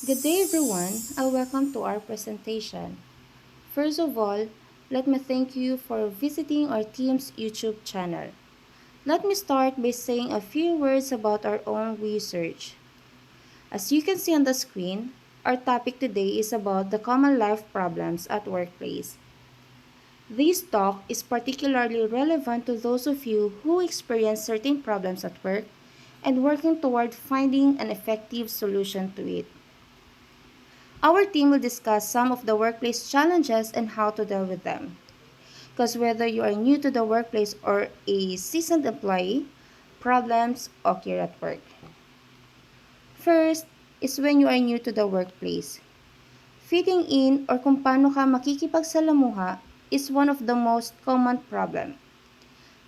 Good day, everyone, and welcome to our presentation. First of all, let me thank you for visiting our team's YouTube channel. Let me start by saying a few words about our own research. As you can see on the screen, our topic today is about the common life problems at workplace. This talk is particularly relevant to those of you who experience certain problems at work and working toward finding an effective solution to it. Our team will discuss some of the workplace challenges and how to deal with them. Because whether you are new to the workplace or a seasoned employee, problems occur at work. First is when you are new to the workplace. Fitting in or kung paano ka makikipagsalamuha is one of the most common problems.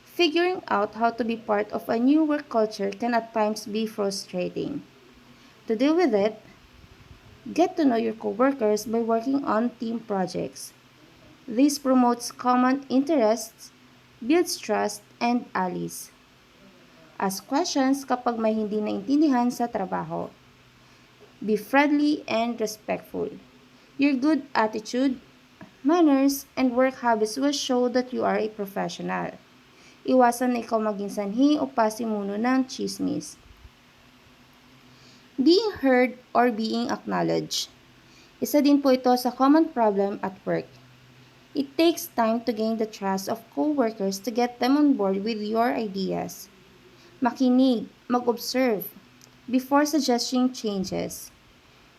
Figuring out how to be part of a new work culture can at times be frustrating. To deal with it, get to know your coworkers by working on team projects. This promotes common interests, builds trust, and allies. Ask questions kapag may hindi naintindihan sa trabaho. Be friendly and respectful. Your good attitude, manners, and work habits will show that you are a professional. Iwasan na ikaw maging sanhi o pasimuno ng chismis. Being heard or being acknowledged. Isa din po ito sa common problem at work. It takes time to gain the trust of coworkers to get them on board with your ideas. Makinig, mag-observe, before suggesting changes.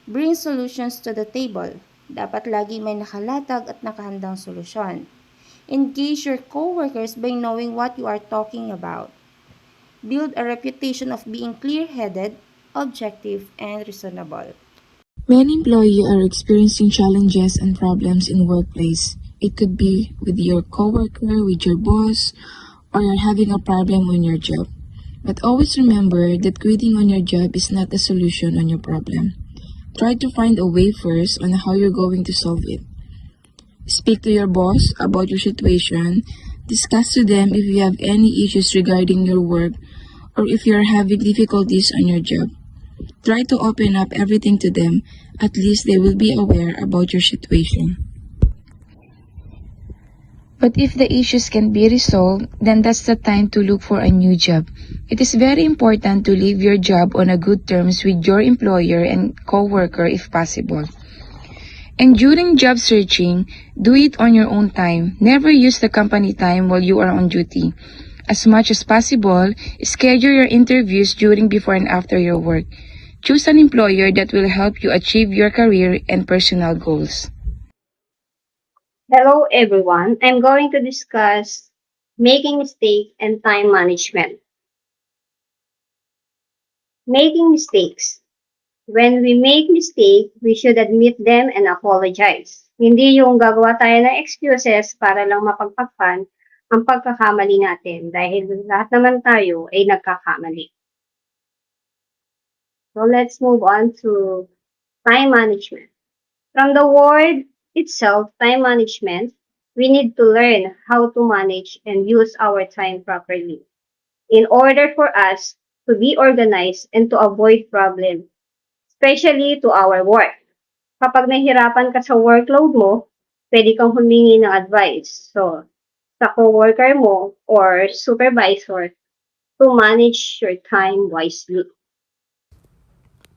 Bring solutions to the table. Dapat lagi may nakalatag at nakahandang solusyon. Engage your coworkers by knowing what you are talking about. Build a reputation of being clear-headed, objective, and reasonable. Many employees are experiencing challenges and problems in workplace. It could be with your coworker, with your boss, or you're having a problem on your job. But always remember that quitting on your job is not a solution on your problem. Try to find a way first on how you're going to solve it. Speak to your boss about your situation. Discuss to them if you have any issues regarding your work or if you are having difficulties on your job. Try to open up everything to them. At least they will be aware about your situation. But if the issues can be resolved, then that's the time to look for a new job. It is very important to leave your job on a good terms with your employer and co-worker if possible. And during job searching, do it on your own time. Never use the company time while you are on duty. As much as possible, schedule your interviews during, before, and after your work. Choose an employer that will help you achieve your career and personal goals. Hello everyone. I'm going to discuss making mistakes and time management. Making mistakes. When we make mistakes, we should admit them and apologize. Hindi yung gagawa tayo ng excuses para lang mapagpagpan ang pagkakamali natin dahil lahat naman tayo ay nagkakamali. So let's move on to time management. From the word itself, time management, we need to learn how to manage and use our time properly in order for us to be organized and to avoid problems, especially to our work. Kapag nahihirapan ka sa workload mo, pwede kang humingi ng advice. So, sa coworker mo or supervisor to manage your time wisely.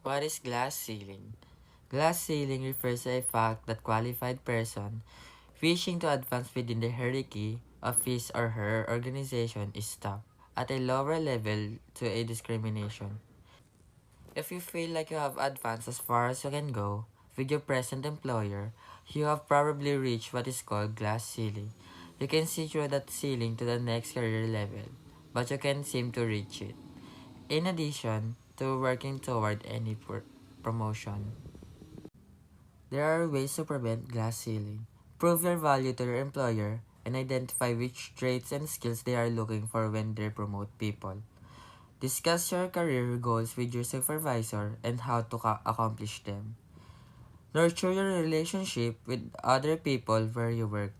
What is glass ceiling? Glass ceiling refers to a fact that qualified person wishing to advance within the hierarchy of his or her organization is stopped at a lower level to a discrimination. If you feel like you have advanced as far as you can go with your present employer, you have probably reached what is called glass ceiling. You can see through that ceiling to the next career level, but you can't seem to reach it. In addition to working toward any promotion, there are ways to prevent glass ceiling. Prove your value to your employer and identify which traits and skills they are looking for when they promote people. Discuss your career goals with your supervisor and how to accomplish them. Nurture your relationship with other people where you work.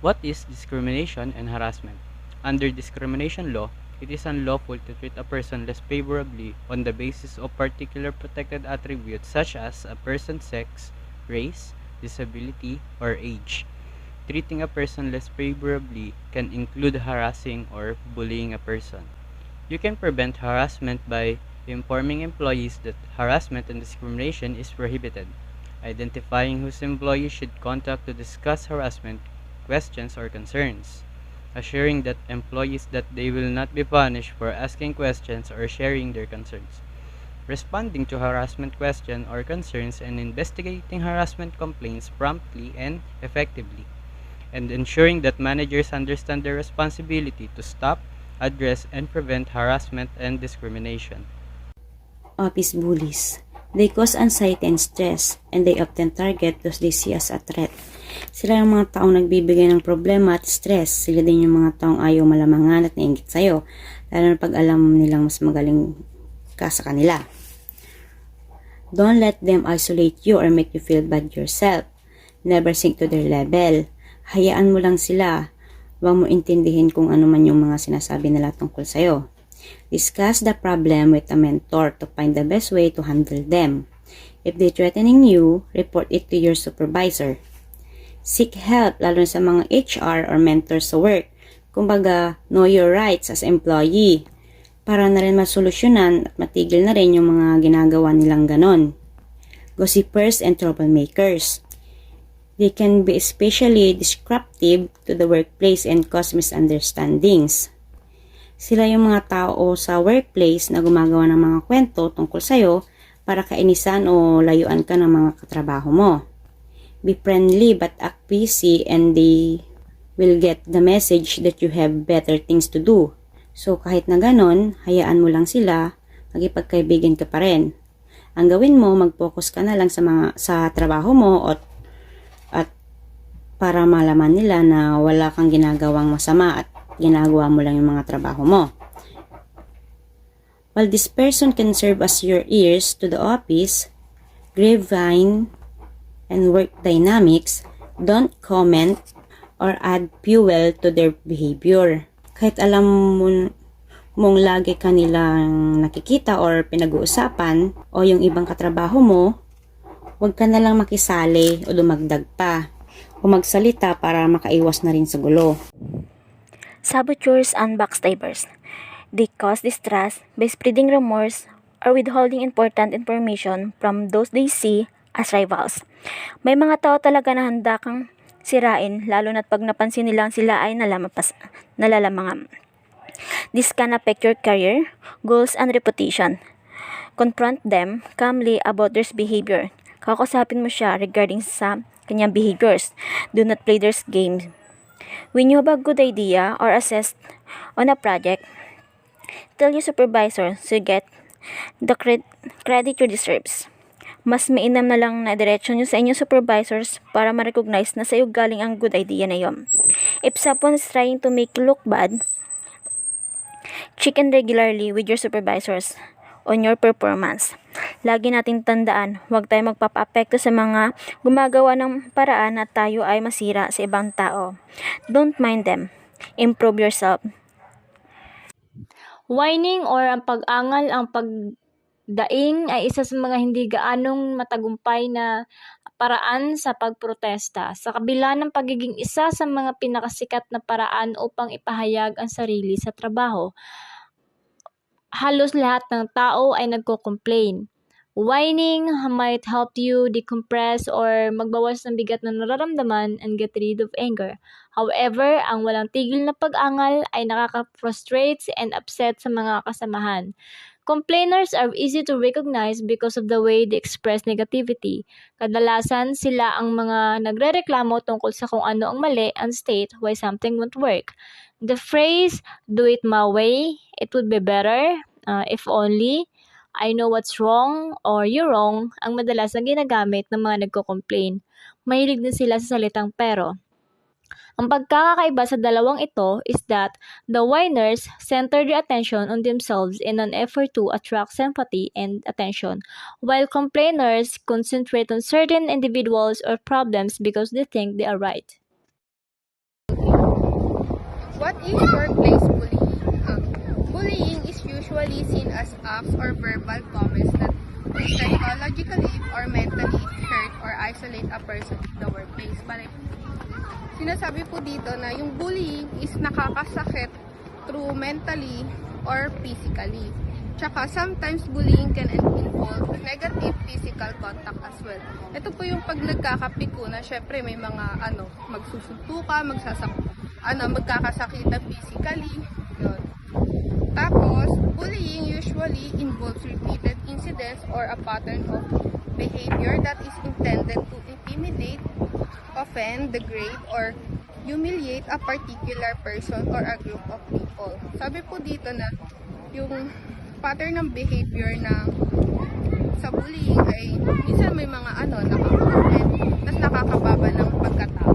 What is discrimination and harassment? Under discrimination law, It is unlawful to treat a person less favorably on the basis of particular protected attributes such as a person's sex, race, disability, or age. Treating a person less favorably can include harassing or bullying a person. You can prevent harassment by informing employees that harassment and discrimination is prohibited, identifying whose employees should contact to discuss harassment questions or concerns, assuring that employees that they will not be punished for asking questions or sharing their concerns, responding to harassment questions or concerns and investigating harassment complaints promptly and effectively, and ensuring that managers understand their responsibility to stop, address, and prevent harassment and discrimination. Office bullies. They cause anxiety and stress, and they often target those they see as a threat. Sila ang mga taong nagbibigay ng problema at stress. Sila din yung mga taong ayaw malamangan at nainggit sa'yo, lalo na pag alam nilang mas magaling ka sa kanila. Don't let them isolate you or make you feel bad yourself. Never sink to their level. Hayaan mo lang sila. Huwag mo intindihin kung ano man yung mga sinasabi nila tungkol sa'yo. Discuss the problem with a mentor to find the best way to handle them. If they're threatening you, report it to your supervisor. Seek help lalo sa mga HR or mentors sa work. Kumbaga, know your rights as employee para na rin masolusyonan at matigil na rin yung mga ginagawa nilang ganon. Gossipers and troublemakers. They can be especially disruptive to the workplace and cause misunderstandings. Sila yung mga tao sa workplace na gumagawa ng mga kwento tungkol sa'yo para kainisan o layuan ka ng mga katrabaho mo. Be friendly but act busy and they will get the message that you have better things to do. So kahit na ganon, hayaan mo lang sila, magipagkaibigan ka pa rin. Ang gawin mo, mag-focus ka na lang sa trabaho mo at para malaman nila na wala kang ginagawang masama at ginagawa mo lang yung mga trabaho mo. While this person can serve as your ears to the office, grapevine, and work dynamics, don't comment or add fuel to their behavior. Kahit alam mong lagi kanilang nakikita or pinag-uusapan o yung ibang katrabaho mo, huwag ka na lang makisali o dumagdag pa o magsalita para makaiwas na rin sa gulo. Saboteurs and backstabbers. They cause distrust by spreading rumors or withholding important information from those they see as rivals. May mga tao talaga na handa kang sirain, lalo na't pag napansin nilang sila ay nalalamangan. This can affect your career, goals, and reputation. Confront them calmly about their behavior. Kakausapin mo siya regarding sa kanyang behaviors. Do not play their game. When you have a good idea or assessed on a project, tell your supervisor so you get the credit you deserves. Mas mainam na lang na diretso nyo sa inyong supervisors para ma-recognize na sa iyo galing ang good idea na yon. If someone is trying to make you look bad, check in regularly with your supervisors on your performance. Lagi nating tandaan, huwag tayo magpapa-apekto sa mga gumagawa ng paraan na tayo ay masira sa ibang tao. Don't mind them. Improve yourself. Whining or ang pag-angal, ang pagdaing ay isa sa mga hindi gaanong matagumpay na paraan sa pagprotesta. Sa kabila ng pagiging isa sa mga pinakasikat na paraan upang ipahayag ang sarili sa trabaho, halos lahat ng tao ay nagko-complain. Whining might help you decompress or magbawas ng bigat na nararamdaman and get rid of anger. However, ang walang tigil na pag-angal ay nakaka-frustrate and upset sa mga kasamahan. Complainers are easy to recognize because of the way they express negativity. Kadalasan sila ang mga nagrereklamo tungkol sa kung ano ang mali and state why something won't work. The phrase, "do it my way, it would be better, if only," "I know what's wrong," or "you're wrong," ang madalas na ginagamit ng mga nagko-complain. Mahilig din sila sa salitang pero. Ang pagkakaiba sa dalawang ito is that the whiners center their attention on themselves in an effort to attract sympathy and attention, while complainers concentrate on certain individuals or problems because they think they are right. What is workplace bullying? Bullying is usually seen as acts or verbal comments that psychologically or mentally hurt or isolate a person in the workplace. Sinasabi po dito na yung bullying is nakakasakit through mentally or physically. Tsaka sometimes bullying can involve negative physical contact as well. Ito po yung pag nagkakapikunan, syempre may mga magsusuntukan, magkakasakitan physically. Yun. Tapos, bullying usually involves repeated incidents or a pattern of behavior that is intended to intimidate, offend, degrade, or humiliate a particular person or a group of people. Sabi po dito na yung pattern ng behavior na sa bullying ay minsan may mga nakaka-offend, tas nakakababa ng pagkatao.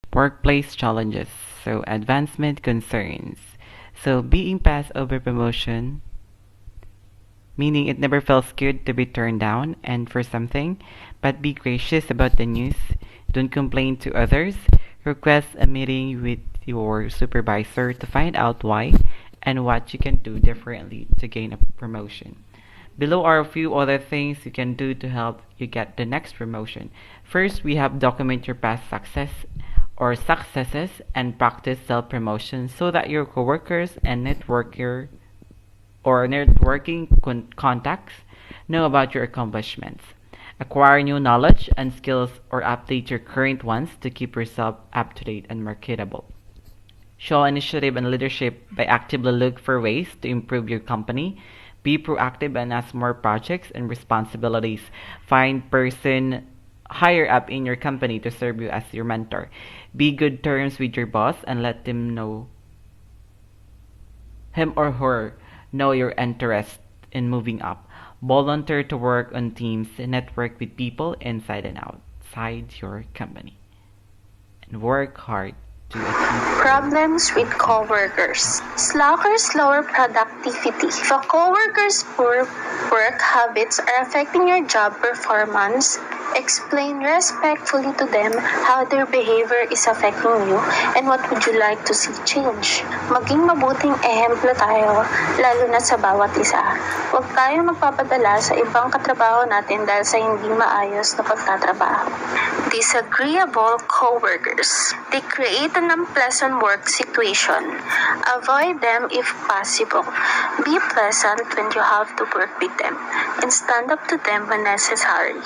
Workplace challenges. So advancement concerns. So being passed over promotion, meaning it never feels good to be turned down and for something, but be gracious about the news. Don't complain to others. Request a meeting with your supervisor to find out why and what you can do differently to gain a promotion. Below are a few other things you can do to help you get the next promotion. First, we have document your past successes and practice self-promotion so that your coworkers and networking contacts know about your accomplishments. Acquire new knowledge and skills or update your current ones to keep yourself up to date and marketable. Show initiative and leadership by actively look for ways to improve your company. Be proactive and ask more projects and responsibilities. Find person higher up in your company to serve you as your mentor. Be good terms with your boss and let him or her know your interest in moving up. Volunteer to work on teams and network with people inside and outside your company. And work hard to achieve problems with coworkers. Slackers lower productivity. If a coworker's poor work habits are affecting your job performance, explain respectfully to them how their behavior is affecting you and what would you like to see change. Maging mabuting ehemplo tayo, lalo na sa bawat isa. Huwag tayo magpapadala sa ibang katrabaho natin dahil sa hindi maayos na pagtatrabaho. Disagreeable coworkers. They create an unpleasant work situation. Avoid them if possible. Be pleasant when you have to work with them and stand up to them when necessary.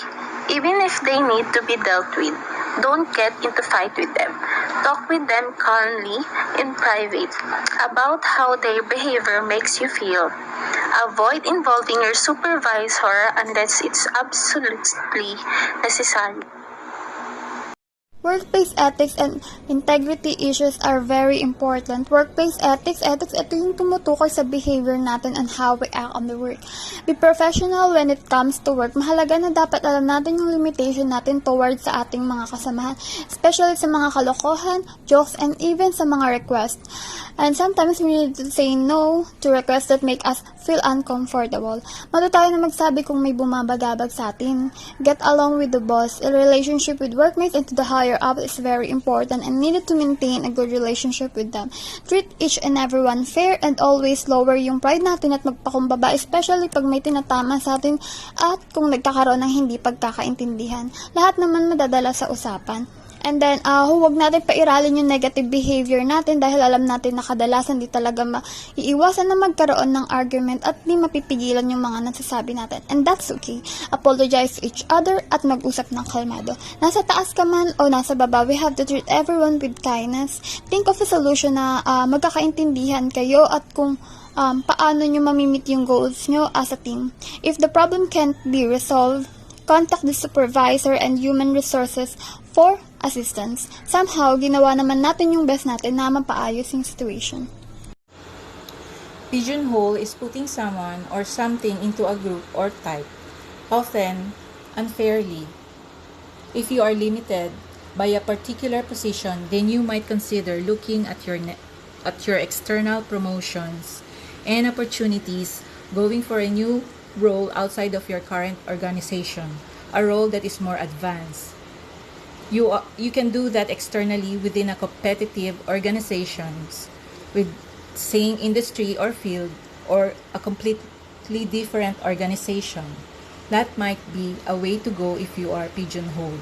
Even if they need to be dealt with, don't get into fight with them. Talk with them calmly in private about how their behavior makes you feel. Avoid involving your supervisor unless it's absolutely necessary. Workplace ethics and integrity issues are very important. Workplace ethics, ito yung tumutukoy sa behavior natin and how we act on the work. Be professional when it comes to work. Mahalaga na dapat alam natin yung limitation natin towards sa ating mga kasamahan, especially sa mga kalokohan, jokes, and even sa mga requests. And sometimes we need to say no to requests that make us feel uncomfortable. Matuto tayo na magsabi kung may bumabagabag sa atin. Get along with the boss. A relationship with workmates and to the higher up is very important and needed to maintain a good relationship with them. Treat each and everyone fair and always lower yung pride natin at magpakumbaba, especially pag may tinatama sa atin at kung nagkakaroon ng hindi pagkakaintindihan. Lahat naman madadala sa usapan. And then, huwag natin pairalin yung negative behavior natin dahil alam natin na kadalasan di talaga maiiwasan na magkaroon ng argument at di mapipigilan yung mga nasasabi natin. And that's okay. Apologize to each other at mag-usap ng kalmado. Nasa taas ka man o nasa baba, we have to treat everyone with kindness. Think of a solution na magkakaintindihan kayo at kung paano nyo mamimit yung goals nyo as a team. If the problem can't be resolved, contact the supervisor and human resources for assistance. Somehow, ginawa naman natin yung best natin na mapaayos yung situation. Pigeonhole is putting someone or something into a group or type, often unfairly. If you are limited by a particular position, then you might consider looking at your external promotions and opportunities, going for a new role outside of your current organization, a role that is more advanced. You can do that externally within a competitive organizations with same industry or field, or a completely different organization. That might be a way to go if you are pigeonholed.